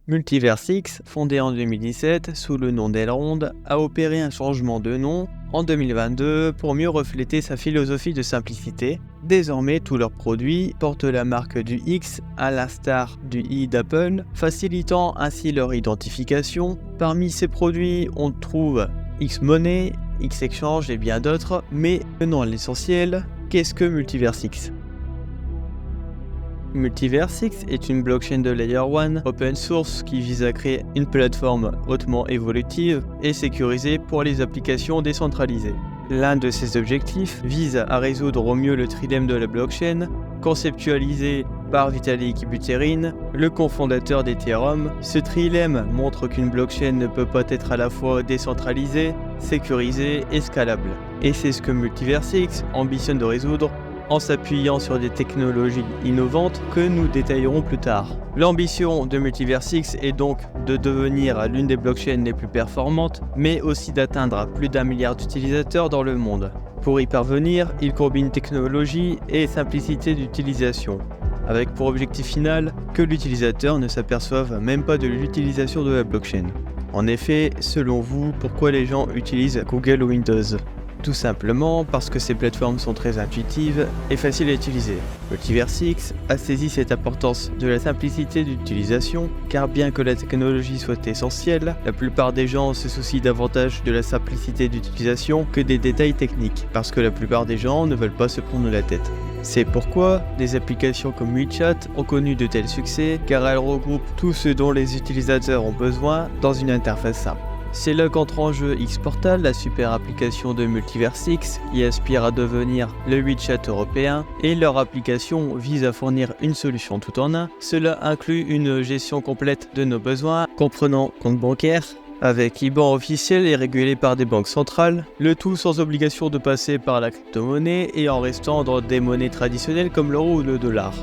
Multiversix, fondé en 2017 sous le nom d'Elrond, a opéré un changement de nom en 2022 pour mieux refléter sa philosophie de simplicité. Désormais, tous leurs produits portent la marque du X à l'instar du I d'Apple, facilitant ainsi leur identification. Parmi ces produits, on trouve X-Money, X-Exchange et bien d'autres, mais venons à l'essentiel, qu'est-ce que Multiversix ? Multiversix est une blockchain de Layer 1 open source qui vise à créer une plateforme hautement évolutive et sécurisée pour les applications décentralisées. L'un de ses objectifs vise à résoudre au mieux le trilemme de la blockchain, conceptualisé par Vitalik Buterin, le cofondateur d'Ethereum. Ce trilemme montre qu'une blockchain ne peut pas être à la fois décentralisée, sécurisée et scalable. Et c'est ce que Multiversix ambitionne de résoudre en s'appuyant sur des technologies innovantes que nous détaillerons plus tard. L'ambition de Multiversix est donc de devenir l'une des blockchains les plus performantes, mais aussi d'atteindre plus d'1 milliard d'utilisateurs dans le monde. Pour y parvenir, il combine technologie et simplicité d'utilisation, avec pour objectif final que l'utilisateur ne s'aperçoive même pas de l'utilisation de la blockchain. En effet, selon vous, pourquoi les gens utilisent Google ou Windows ? Tout simplement parce que ces plateformes sont très intuitives et faciles à utiliser. Multiversix a saisi cette importance de la simplicité d'utilisation, car bien que la technologie soit essentielle, la plupart des gens se soucient davantage de la simplicité d'utilisation que des détails techniques, parce que la plupart des gens ne veulent pas se prendre la tête. C'est pourquoi des applications comme WeChat ont connu de tels succès, car elles regroupent tout ce dont les utilisateurs ont besoin dans une interface simple. C'est là qu'entre en jeu Xportal, la super application de Multiversix qui aspire à devenir le WeChat européen, et leur application vise à fournir une solution tout en un. Cela inclut une gestion complète de nos besoins, comprenant compte bancaire, avec IBAN officiel et régulé par des banques centrales, le tout sans obligation de passer par la crypto-monnaie et en restant dans des monnaies traditionnelles comme l'euro ou le dollar.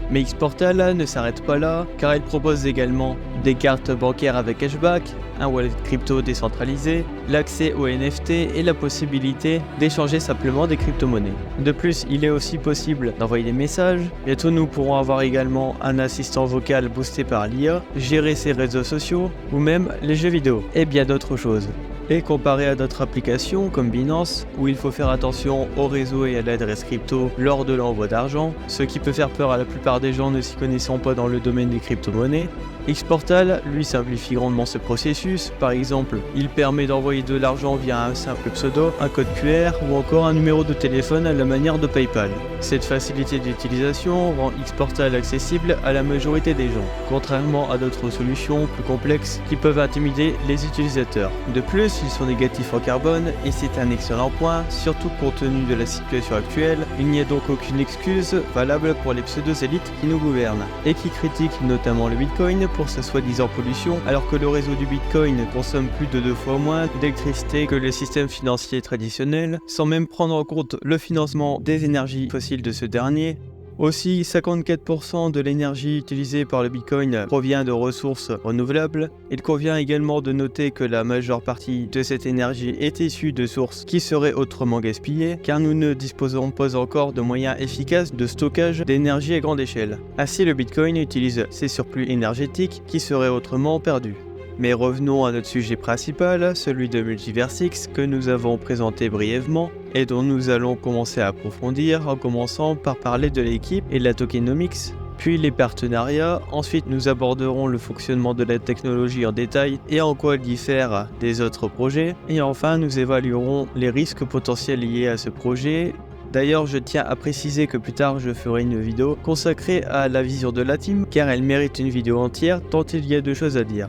Mais Xportal ne s'arrête pas là, car il propose également des cartes bancaires avec cashback, un wallet crypto décentralisé, l'accès aux NFT et la possibilité d'échanger simplement des crypto-monnaies. De plus, il est aussi possible d'envoyer des messages. Bientôt, nous pourrons avoir également un assistant vocal boosté par l'IA, gérer ses réseaux sociaux ou même les jeux vidéo et bien d'autres choses. Et comparé à d'autres applications comme Binance, où il faut faire attention au réseau et à l'adresse crypto lors de l'envoi d'argent, ce qui peut faire peur à la plupart des gens ne s'y connaissant pas dans le domaine des crypto-monnaies, Xportal, lui, simplifie grandement ce processus. Par exemple, il permet d'envoyer de l'argent via un simple pseudo, un code QR ou encore un numéro de téléphone à la manière de PayPal. Cette facilité d'utilisation rend Xportal accessible à la majorité des gens, contrairement à d'autres solutions plus complexes qui peuvent intimider les utilisateurs. De plus, ils sont négatifs en carbone et c'est un excellent point, surtout compte tenu de la situation actuelle. Il n'y a donc aucune excuse valable pour les pseudo-élites qui nous gouvernent et qui critiquent notamment le Bitcoin pour sa soi-disant pollution, alors que le réseau du Bitcoin consomme plus de 2 fois moins d'électricité que les systèmes financiers traditionnels, sans même prendre en compte le financement des énergies fossiles de ce dernier. Aussi, 54% de l'énergie utilisée par le Bitcoin provient de ressources renouvelables. Il convient également de noter que la majeure partie de cette énergie est issue de sources qui seraient autrement gaspillées, car nous ne disposons pas encore de moyens efficaces de stockage d'énergie à grande échelle. Ainsi, le Bitcoin utilise ces surplus énergétiques qui seraient autrement perdus. Mais revenons à notre sujet principal, celui de Multiversix que nous avons présenté brièvement et dont nous allons commencer à approfondir en commençant par parler de l'équipe et de la tokenomics, puis les partenariats. Ensuite, nous aborderons le fonctionnement de la technologie en détail et en quoi elle diffère des autres projets. Et enfin, nous évaluerons les risques potentiels liés à ce projet. D'ailleurs, je tiens à préciser que plus tard, je ferai une vidéo consacrée à la vision de la team, car elle mérite une vidéo entière tant il y a de choses à dire.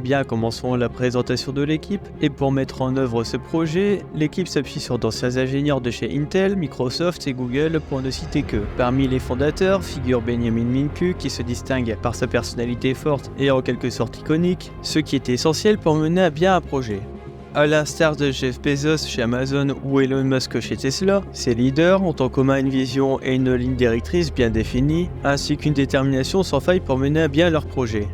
Bien, commençons la présentation de l'équipe. Et pour mettre en œuvre ce projet, l'équipe s'appuie sur d'anciens ingénieurs de chez Intel, Microsoft et Google pour ne citer que. Parmi les fondateurs figure Benjamin Minku qui se distingue par sa personnalité forte et en quelque sorte iconique, ce qui est essentiel pour mener à bien un projet. À l'instar de Jeff Bezos chez Amazon ou Elon Musk chez Tesla, ces leaders ont en commun une vision et une ligne directrice bien définie, ainsi qu'une détermination sans faille pour mener à bien leur projet.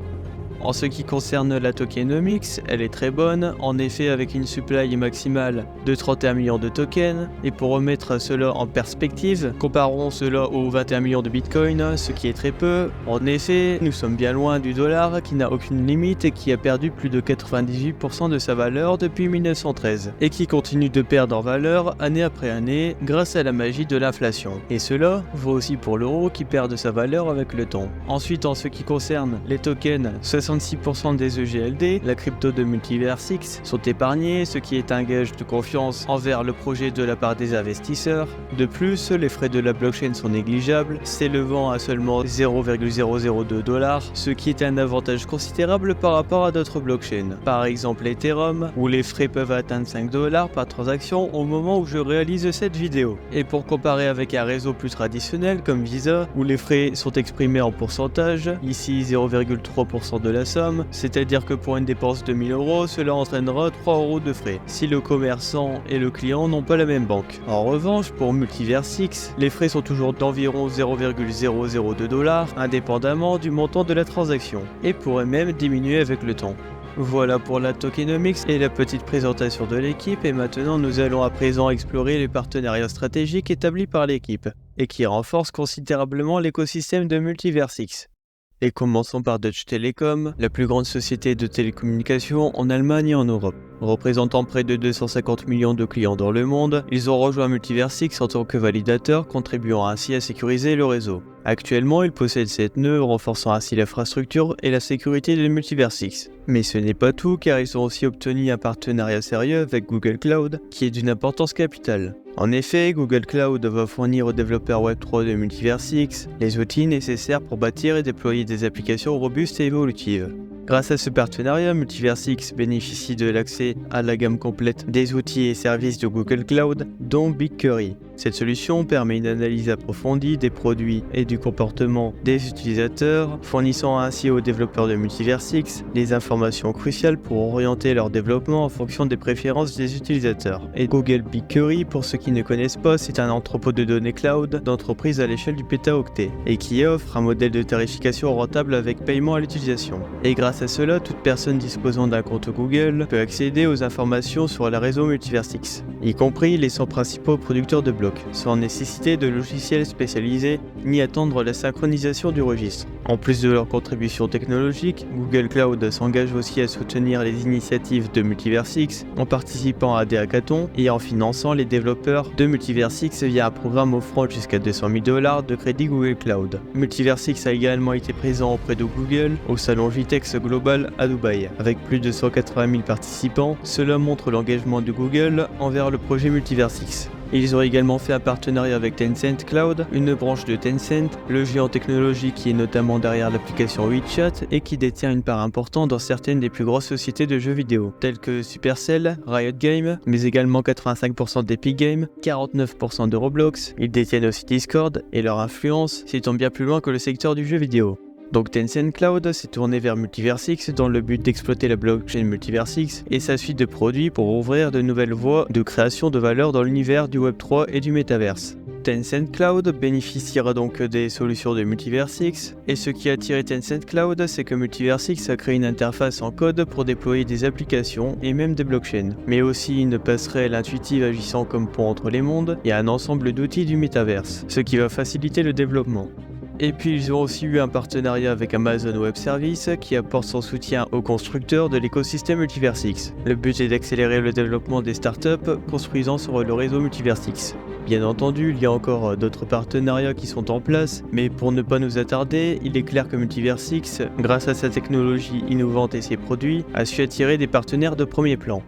En ce qui concerne la tokenomics, elle est très bonne, en effet avec une supply maximale de 31 millions de tokens, et pour remettre cela en perspective, comparons cela aux 21 millions de bitcoin, ce qui est très peu. En effet, nous sommes bien loin du dollar qui n'a aucune limite et qui a perdu plus de 98% de sa valeur depuis 1913, et qui continue de perdre en valeur année après année grâce à la magie de l'inflation. Et cela vaut aussi pour l'euro qui perd de sa valeur avec le temps. Ensuite, en ce qui concerne les tokens, 66% des EGLD, la crypto de Multiversix, sont épargnés, ce qui est un gage de confiance envers le projet de la part des investisseurs. De plus, les frais de la blockchain sont négligeables, s'élevant à seulement 0,002 $, ce qui est un avantage considérable par rapport à d'autres blockchains. Par exemple Ethereum, où les frais peuvent atteindre 5 $ par transaction au moment où je réalise cette vidéo. Et pour comparer avec un réseau plus traditionnel comme Visa, où les frais sont exprimés en pourcentage, ici 0,3% de la somme, c'est-à-dire que pour une dépense de 1000 €, cela entraînera 3 € de frais, si le commerçant et le client n'ont pas la même banque. En revanche, pour Multiversix, les frais sont toujours d'environ 0,002 $, indépendamment du montant de la transaction, et pourraient même diminuer avec le temps. Voilà pour la tokenomics et la petite présentation de l'équipe, et maintenant nous allons à présent explorer les partenariats stratégiques établis par l'équipe, et qui renforcent considérablement l'écosystème de Multiversix. Et commençons par Deutsche Telekom, la plus grande société de télécommunications en Allemagne et en Europe. Représentant près de 250 millions de clients dans le monde, ils ont rejoint Multiversix en tant que validateur, contribuant ainsi à sécuriser le réseau. Actuellement, ils possèdent 7 nœuds, renforçant ainsi l'infrastructure et la sécurité de Multiversix. Mais ce n'est pas tout, car ils ont aussi obtenu un partenariat sérieux avec Google Cloud, qui est d'une importance capitale. En effet, Google Cloud va fournir aux développeurs Web3 de Multiversix les outils nécessaires pour bâtir et déployer des applications robustes et évolutives. Grâce à ce partenariat, Multiversix bénéficie de l'accès à la gamme complète des outils et services de Google Cloud, dont BigQuery. Cette solution permet une analyse approfondie des produits et du comportement des utilisateurs, fournissant ainsi aux développeurs de Multiversix les informations cruciales pour orienter leur développement en fonction des préférences des utilisateurs. Et Google BigQuery, pour ceux qui ne connaissent pas, c'est un entrepôt de données cloud d'entreprise à l'échelle du pétaoctet, et qui offre un modèle de tarification rentable avec paiement à l'utilisation. Et grâce à cela, toute personne disposant d'un compte Google peut accéder aux informations sur le réseau Multiversix, y compris les 100 principaux producteurs de blocs, sans nécessiter de logiciels spécialisés ni attendre la synchronisation du registre. En plus de leur contribution technologique, Google Cloud s'engage aussi à soutenir les initiatives de Multiversix en participant à des hackathons et en finançant les développeurs de Multiversix via un programme offrant jusqu'à 200 000 $ de crédit Google Cloud. Multiversix a également été présent auprès de Google au salon Vitex Global à Dubaï, avec plus de 180 000 participants. Cela montre l'engagement de Google envers le projet Multiversix. Ils ont également fait un partenariat avec Tencent Cloud, une branche de Tencent, le géant technologique qui est notamment derrière l'application WeChat et qui détient une part importante dans certaines des plus grosses sociétés de jeux vidéo, telles que Supercell, Riot Games, mais également 85% d'Epic Games, 49% de Roblox. Ils détiennent aussi Discord et leur influence s'étend bien plus loin que le secteur du jeu vidéo. Donc Tencent Cloud s'est tourné vers Multiversix dans le but d'exploiter la blockchain Multiversix et sa suite de produits pour ouvrir de nouvelles voies de création de valeur dans l'univers du Web3 et du Metaverse. Tencent Cloud bénéficiera donc des solutions de Multiversix, et ce qui a attiré Tencent Cloud, c'est que Multiversix a créé une interface en code pour déployer des applications et même des blockchains, mais aussi une passerelle intuitive agissant comme pont entre les mondes et un ensemble d'outils du Metaverse, ce qui va faciliter le développement. Et puis ils ont aussi eu un partenariat avec Amazon Web Services qui apporte son soutien aux constructeurs de l'écosystème Multiversix. Le but est d'accélérer le développement des startups construisant sur le réseau Multiversix. Bien entendu, il y a encore d'autres partenariats qui sont en place, mais pour ne pas nous attarder, il est clair que Multiversix, grâce à sa technologie innovante et ses produits, a su attirer des partenaires de premier plan.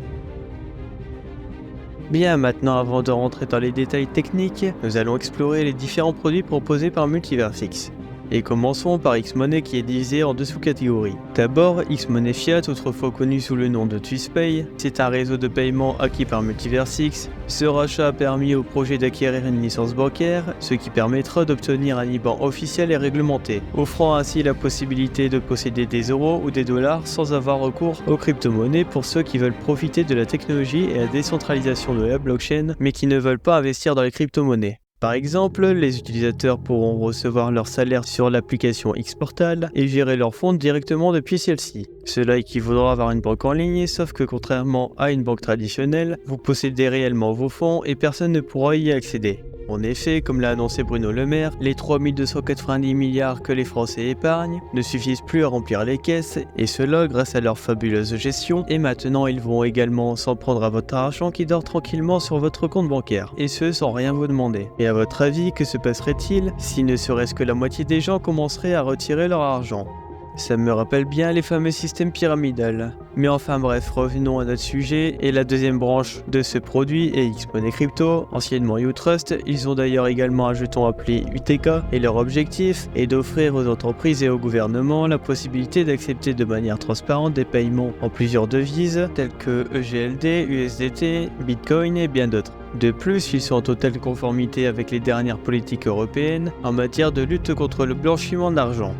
Bien, maintenant avant de rentrer dans les détails techniques, nous allons explorer les différents produits proposés par Multiversix. Et commençons par Xmoney qui est divisé en deux sous-catégories. D'abord, Xmoney Fiat, autrefois connu sous le nom de TwistPay, c'est un réseau de paiement acquis par Multiversix. Ce rachat a permis au projet d'acquérir une licence bancaire, ce qui permettra d'obtenir un IBAN officiel et réglementé, offrant ainsi la possibilité de posséder des euros ou des dollars sans avoir recours aux crypto-monnaies pour ceux qui veulent profiter de la technologie et la décentralisation de la blockchain, mais qui ne veulent pas investir dans les crypto-monnaies. Par exemple, les utilisateurs pourront recevoir leur salaire sur l'application Xportal et gérer leurs fonds directement depuis celle-ci. Cela équivaudra à avoir une banque en ligne, sauf que contrairement à une banque traditionnelle, vous possédez réellement vos fonds et personne ne pourra y accéder. En effet, comme l'a annoncé Bruno Le Maire, les 3290 milliards que les Français épargnent ne suffisent plus à remplir les caisses, et cela grâce à leur fabuleuse gestion, et maintenant ils vont également s'en prendre à votre argent qui dort tranquillement sur votre compte bancaire, et ce sans rien vous demander. Et à votre avis, que se passerait-il si ne serait-ce que la moitié des gens commenceraient à retirer leur argent ? Ça me rappelle bien les fameux systèmes pyramidales. Mais enfin bref, revenons à notre sujet, et la deuxième branche de ce produit est Xmoney Crypto, anciennement Utrust. Ils ont d'ailleurs également un jeton appelé UTK, et leur objectif est d'offrir aux entreprises et au gouvernement la possibilité d'accepter de manière transparente des paiements en plusieurs devises, telles que EGLD, USDT, Bitcoin et bien d'autres. De plus, ils sont en totale conformité avec les dernières politiques européennes en matière de lutte contre le blanchiment d'argent.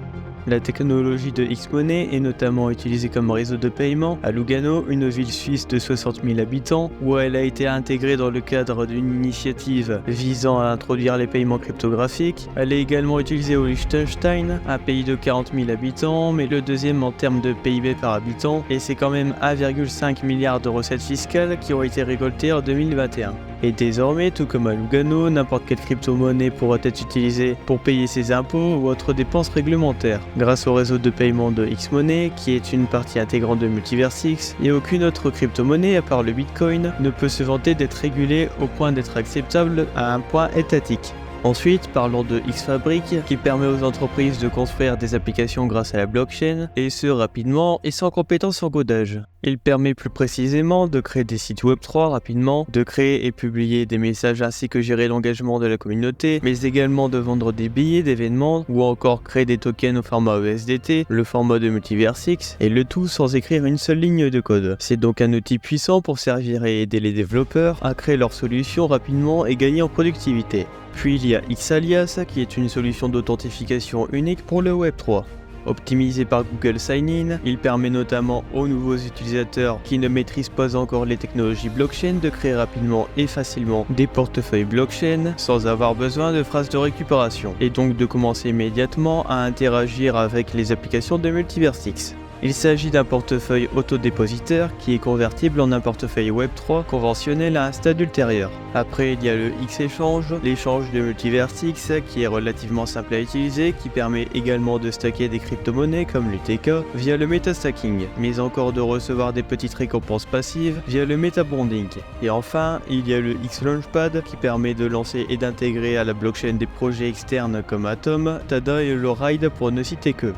La technologie de Xmoney est notamment utilisée comme réseau de paiement à Lugano, une ville suisse de 60 000 habitants, où elle a été intégrée dans le cadre d'une initiative visant à introduire les paiements cryptographiques. Elle est également utilisée au Liechtenstein, un pays de 40 000 habitants, mais le deuxième en termes de PIB par habitant, et c'est quand même 1,5 milliard de recettes fiscales qui ont été récoltées en 2021. Et désormais, tout comme à Lugano, n'importe quelle crypto-monnaie pourra être utilisée pour payer ses impôts ou autres dépenses réglementaires. Grâce au réseau de paiement de Xmoney, qui est une partie intégrante de Multiversix, et aucune autre crypto-monnaie, à part le Bitcoin, ne peut se vanter d'être régulée au point d'être acceptable à un point étatique. Ensuite, parlons de Xfabric, qui permet aux entreprises de construire des applications grâce à la blockchain, et ce rapidement et sans compétences en codage. Il permet plus précisément de créer des sites Web3 rapidement, de créer et publier des messages ainsi que gérer l'engagement de la communauté, mais également de vendre des billets d'événements ou encore créer des tokens au format ESDT, le format de Multiversix, et le tout sans écrire une seule ligne de code. C'est donc un outil puissant pour servir et aider les développeurs à créer leurs solutions rapidement et gagner en productivité. Puis il y a Xalias, qui est une solution d'authentification unique pour le Web3. Optimisé par Google Sign-in, il permet notamment aux nouveaux utilisateurs qui ne maîtrisent pas encore les technologies blockchain de créer rapidement et facilement des portefeuilles blockchain sans avoir besoin de phrases de récupération, et donc de commencer immédiatement à interagir avec les applications de Multiversix. Il s'agit d'un portefeuille autodépositaire qui est convertible en un portefeuille Web3 conventionnel à un stade ultérieur. Après, il y a le X-Échange, l'échange de Multiversix qui est relativement simple à utiliser, qui permet également de stacker des crypto-monnaies comme l'UTK via le metastacking, mais encore de recevoir des petites récompenses passives via le metabonding. Et enfin, il y a le X-Launchpad qui permet de lancer et d'intégrer à la blockchain des projets externes comme Atom, Tada et Loride pour ne citer que.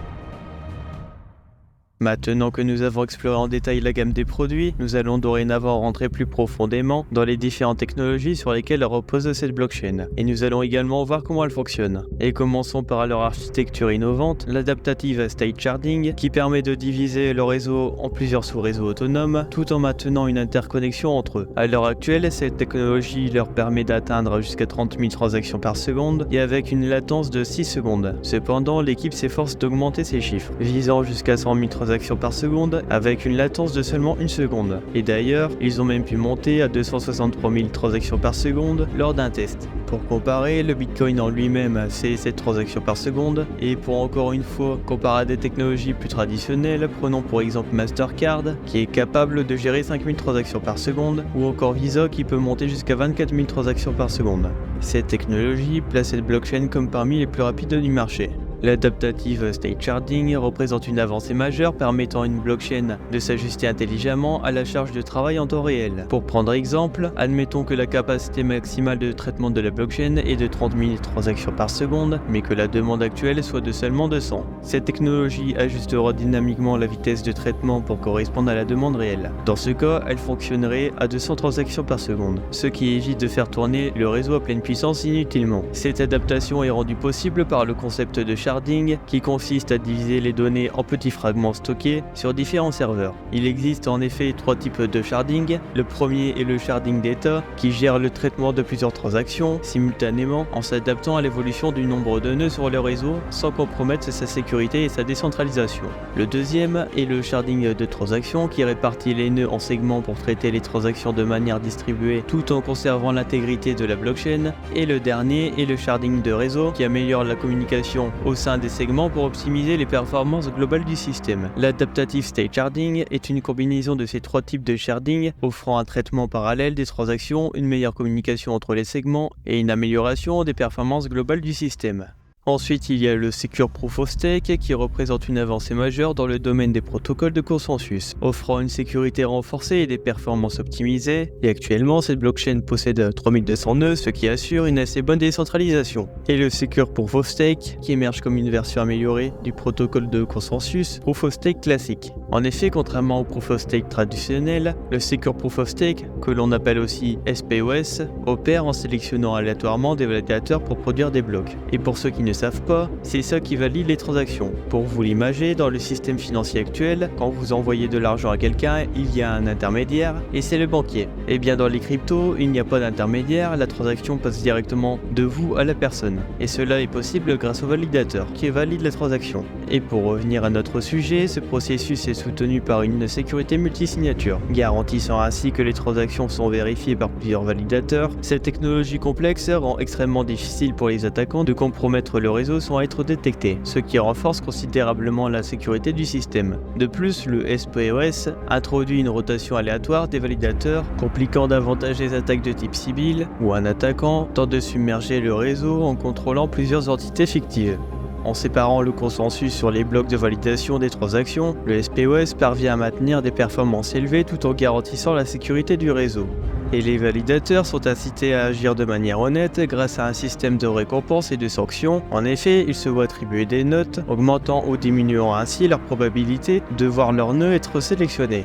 Maintenant que nous avons exploré en détail la gamme des produits, nous allons dorénavant rentrer plus profondément dans les différentes technologies sur lesquelles repose cette blockchain. Et nous allons également voir comment elle fonctionne. Et commençons par leur architecture innovante, l'adaptative state sharding, qui permet de diviser le réseau en plusieurs sous-réseaux autonomes, tout en maintenant une interconnexion entre eux. À l'heure actuelle, cette technologie leur permet d'atteindre jusqu'à 30 000 transactions par seconde, et avec une latence de 6 secondes. Cependant, l'équipe s'efforce d'augmenter ces chiffres, visant jusqu'à 100 000 transactions par seconde avec une latence de seulement 1 seconde. Et d'ailleurs, ils ont même pu monter à 263 000 transactions par seconde lors d'un test. Pour comparer, le Bitcoin en lui-même c'est 7 transactions par seconde, et pour encore une fois comparer à des technologies plus traditionnelles, prenons pour exemple Mastercard qui est capable de gérer 5000 transactions par seconde, ou encore Visa qui peut monter jusqu'à 24 000 transactions par seconde. Cette technologie place cette blockchain comme parmi les plus rapides du marché. L'adaptative state sharding représente une avancée majeure permettant à une blockchain de s'ajuster intelligemment à la charge de travail en temps réel. Pour prendre exemple, admettons que la capacité maximale de traitement de la blockchain est de 30 000 transactions par seconde, mais que la demande actuelle soit de seulement 200. Cette technologie ajustera dynamiquement la vitesse de traitement pour correspondre à la demande réelle. Dans ce cas, elle fonctionnerait à 200 transactions par seconde, ce qui évite de faire tourner le réseau à pleine puissance inutilement. Cette adaptation est rendue possible par le concept de sharding sharding qui consiste à diviser les données en petits fragments stockés sur différents serveurs. Il existe en effet 3 types de sharding. Le premier est le sharding d'état qui gère le traitement de plusieurs transactions simultanément en s'adaptant à l'évolution du nombre de nœuds sur le réseau sans compromettre sa sécurité et sa décentralisation. Le deuxième est le sharding de transactions qui répartit les nœuds en segments pour traiter les transactions de manière distribuée tout en conservant l'intégrité de la blockchain. Et le dernier est le sharding de réseau qui améliore la communication au sein des segments pour optimiser les performances globales du système. L'adaptative state sharding est une combinaison de ces 3 types de sharding offrant un traitement parallèle des transactions, une meilleure communication entre les segments et une amélioration des performances globales du système. Ensuite, il y a le Secure Proof of Stake qui représente une avancée majeure dans le domaine des protocoles de consensus, offrant une sécurité renforcée et des performances optimisées. Et actuellement, cette blockchain possède 3200 nœuds, ce qui assure une assez bonne décentralisation. Et le Secure Proof of Stake qui émerge comme une version améliorée du protocole de consensus Proof of Stake classique. En effet, contrairement au Proof of Stake traditionnel, le Secure Proof of Stake, que l'on appelle aussi SPOS, opère en sélectionnant aléatoirement des validateurs pour produire des blocs. Et pour ceux qui ne savent pas, c'est ça qui valide les transactions. Pour vous l'imager, dans le système financier actuel, quand vous envoyez de l'argent à quelqu'un, il y a un intermédiaire et c'est le banquier. Et bien dans les cryptos, il n'y a pas d'intermédiaire, la transaction passe directement de vous à la personne. Et cela est possible grâce au validateur qui valide la transaction. Et pour revenir à notre sujet, ce processus est soutenu par une sécurité multisignature, garantissant ainsi que les transactions sont vérifiées par plusieurs validateurs. Cette technologie complexe rend extrêmement difficile pour les attaquants de compromettre le réseau sans être détectés, ce qui renforce considérablement la sécurité du système. De plus, le SPOS introduit une rotation aléatoire des validateurs, compliquant davantage les attaques de type civil, où un attaquant tente de submerger le réseau en contrôlant plusieurs entités fictives. En séparant le consensus sur les blocs de validation des transactions, le SPOS parvient à maintenir des performances élevées tout en garantissant la sécurité du réseau. Et les validateurs sont incités à agir de manière honnête grâce à un système de récompenses et de sanctions. En effet, ils se voient attribuer des notes, augmentant ou diminuant ainsi leur probabilité de voir leur nœud être sélectionné.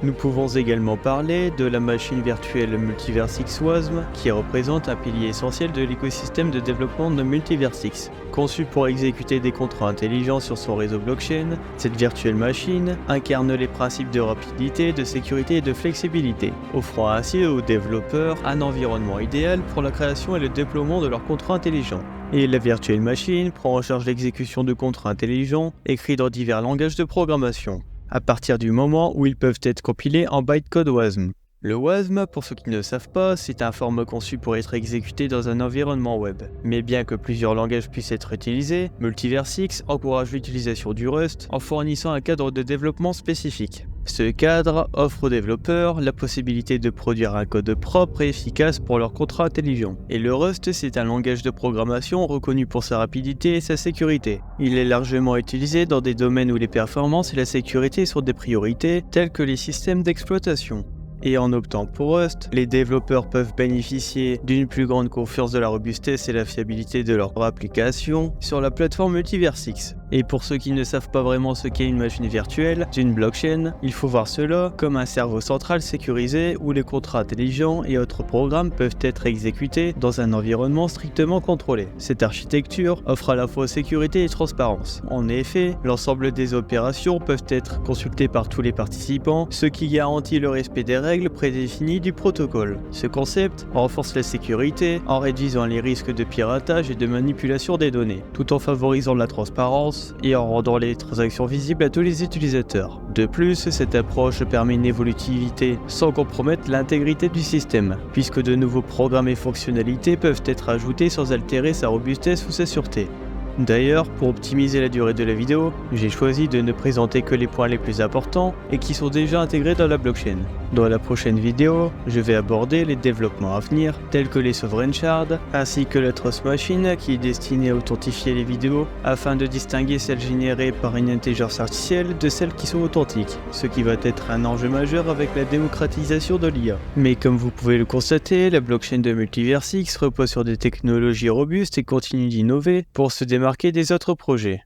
Nous pouvons également parler de la machine virtuelle Multiversix WASM qui représente un pilier essentiel de l'écosystème de développement de Multiversix. Conçue pour exécuter des contrats intelligents sur son réseau blockchain, cette virtuelle machine incarne les principes de rapidité, de sécurité et de flexibilité, offrant ainsi aux développeurs un environnement idéal pour la création et le déploiement de leurs contrats intelligents. Et la virtuelle machine prend en charge l'exécution de contrats intelligents écrits dans divers langages de programmation, à partir du moment où ils peuvent être compilés en bytecode WASM. Le WASM, pour ceux qui ne le savent pas, c'est un format conçu pour être exécuté dans un environnement web. Mais bien que plusieurs langages puissent être utilisés, Multiversix encourage l'utilisation du Rust en fournissant un cadre de développement spécifique. Ce cadre offre aux développeurs la possibilité de produire un code propre et efficace pour leurs contrats intelligents. Et le Rust, c'est un langage de programmation reconnu pour sa rapidité et sa sécurité. Il est largement utilisé dans des domaines où les performances et la sécurité sont des priorités, tels que les systèmes d'exploitation. Et en optant pour Rust, les développeurs peuvent bénéficier d'une plus grande confiance de la robustesse et la fiabilité de leur application sur la plateforme Multiversix. Et pour ceux qui ne savent pas vraiment ce qu'est une machine virtuelle d'une blockchain, il faut voir cela comme un cerveau central sécurisé où les contrats intelligents et autres programmes peuvent être exécutés dans un environnement strictement contrôlé. Cette architecture offre à la fois sécurité et transparence. En effet, l'ensemble des opérations peuvent être consultées par tous les participants, ce qui garantit le respect des règles prédéfinies du protocole. Ce concept renforce la sécurité en réduisant les risques de piratage et de manipulation des données, tout en favorisant la transparence et en rendant les transactions visibles à tous les utilisateurs. De plus, cette approche permet une évolutivité sans compromettre l'intégrité du système, puisque de nouveaux programmes et fonctionnalités peuvent être ajoutés sans altérer sa robustesse ou sa sûreté. D'ailleurs, pour optimiser la durée de la vidéo, j'ai choisi de ne présenter que les points les plus importants et qui sont déjà intégrés dans la blockchain. Dans la prochaine vidéo, je vais aborder les développements à venir, tels que les sovereign shards, ainsi que la Trust Machine qui est destinée à authentifier les vidéos afin de distinguer celles générées par une intelligence artificielle de celles qui sont authentiques, ce qui va être un enjeu majeur avec la démocratisation de l'IA. Mais comme vous pouvez le constater, la blockchain de Multiversix repose sur des technologies robustes et continue d'innover pour se démarquer des autres projets.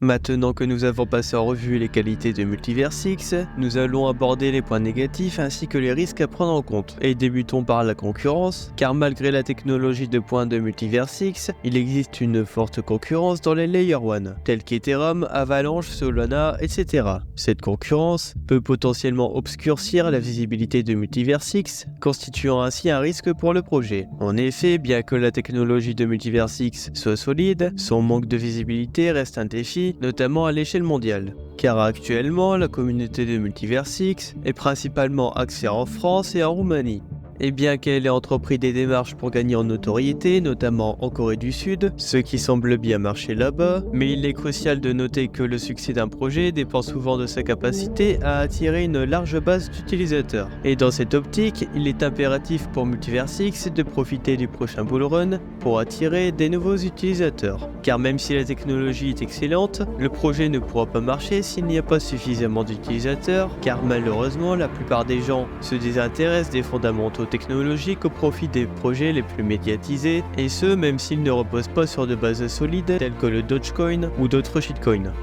Maintenant que nous avons passé en revue les qualités de Multiversix, nous allons aborder les points négatifs ainsi que les risques à prendre en compte. Et débutons par la concurrence, car malgré la technologie de pointe de Multiversix, il existe une forte concurrence dans les Layer 1, tels qu'Ethereum, Avalanche, Solana, etc. Cette concurrence peut potentiellement obscurcir la visibilité de Multiversix, constituant ainsi un risque pour le projet. En effet, bien que la technologie de Multiversix soit solide, son manque de visibilité reste un défi, notamment à l'échelle mondiale. Car actuellement, la communauté de Multiversix est principalement axée en France et en Roumanie. Et bien qu'elle ait entrepris des démarches pour gagner en notoriété, notamment en Corée du Sud, ce qui semble bien marcher là-bas, mais il est crucial de noter que le succès d'un projet dépend souvent de sa capacité à attirer une large base d'utilisateurs. Et dans cette optique, il est impératif pour Multiversix de profiter du prochain bull run pour attirer des nouveaux utilisateurs. Car même si la technologie est excellente, le projet ne pourra pas marcher s'il n'y a pas suffisamment d'utilisateurs, car malheureusement la plupart des gens se désintéressent des fondamentaux technologiques au profit des projets les plus médiatisés, et ce même s'ils ne reposent pas sur de bases solides telles que le Dogecoin ou d'autres shitcoins.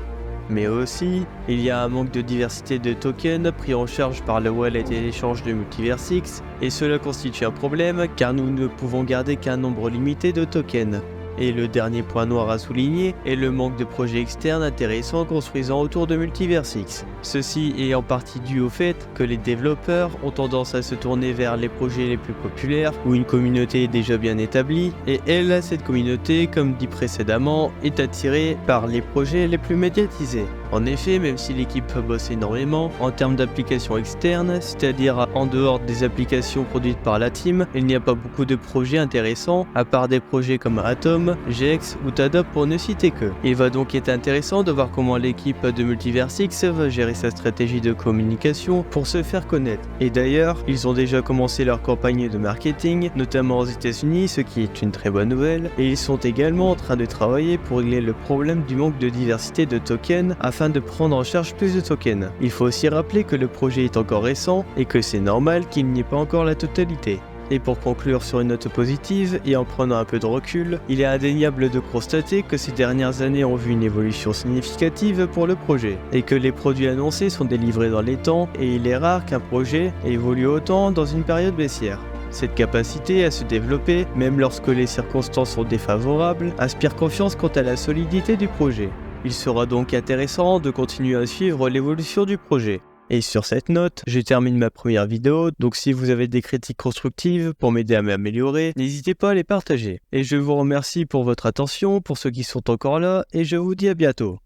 Mais aussi, il y a un manque de diversité de tokens pris en charge par le wallet et l'échange de Multiversix, et cela constitue un problème car nous ne pouvons garder qu'un nombre limité de tokens. Et le dernier point noir à souligner est le manque de projets externes intéressants construisant autour de Multiversix. Ceci est en partie dû au fait que les développeurs ont tendance à se tourner vers les projets les plus populaires où une communauté est déjà bien établie, et cette communauté, comme dit précédemment, est attirée par les projets les plus médiatisés. En effet, même si l'équipe bosse énormément, en termes d'applications externes, c'est-à-dire en dehors des applications produites par la team, il n'y a pas beaucoup de projets intéressants, à part des projets comme Atom, GX ou Tada pour ne citer que. Il va donc être intéressant de voir comment l'équipe de Multiversix va gérer sa stratégie de communication pour se faire connaître. Et d'ailleurs, ils ont déjà commencé leur campagne de marketing, notamment aux États-Unis, ce qui est une très bonne nouvelle, et ils sont également en train de travailler pour régler le problème du manque de diversité de tokens afin de prendre en charge plus de tokens. Il faut aussi rappeler que le projet est encore récent et que c'est normal qu'il n'y ait pas encore la totalité. Et pour conclure sur une note positive et en prenant un peu de recul, il est indéniable de constater que ces dernières années ont vu une évolution significative pour le projet et que les produits annoncés sont délivrés dans les temps, et il est rare qu'un projet évolue autant dans une période baissière. Cette capacité à se développer, même lorsque les circonstances sont défavorables, inspire confiance quant à la solidité du projet. Il sera donc intéressant de continuer à suivre l'évolution du projet. Et sur cette note, je termine ma première vidéo, donc si vous avez des critiques constructives pour m'aider à m'améliorer, n'hésitez pas à les partager. Et je vous remercie pour votre attention, pour ceux qui sont encore là, et je vous dis à bientôt.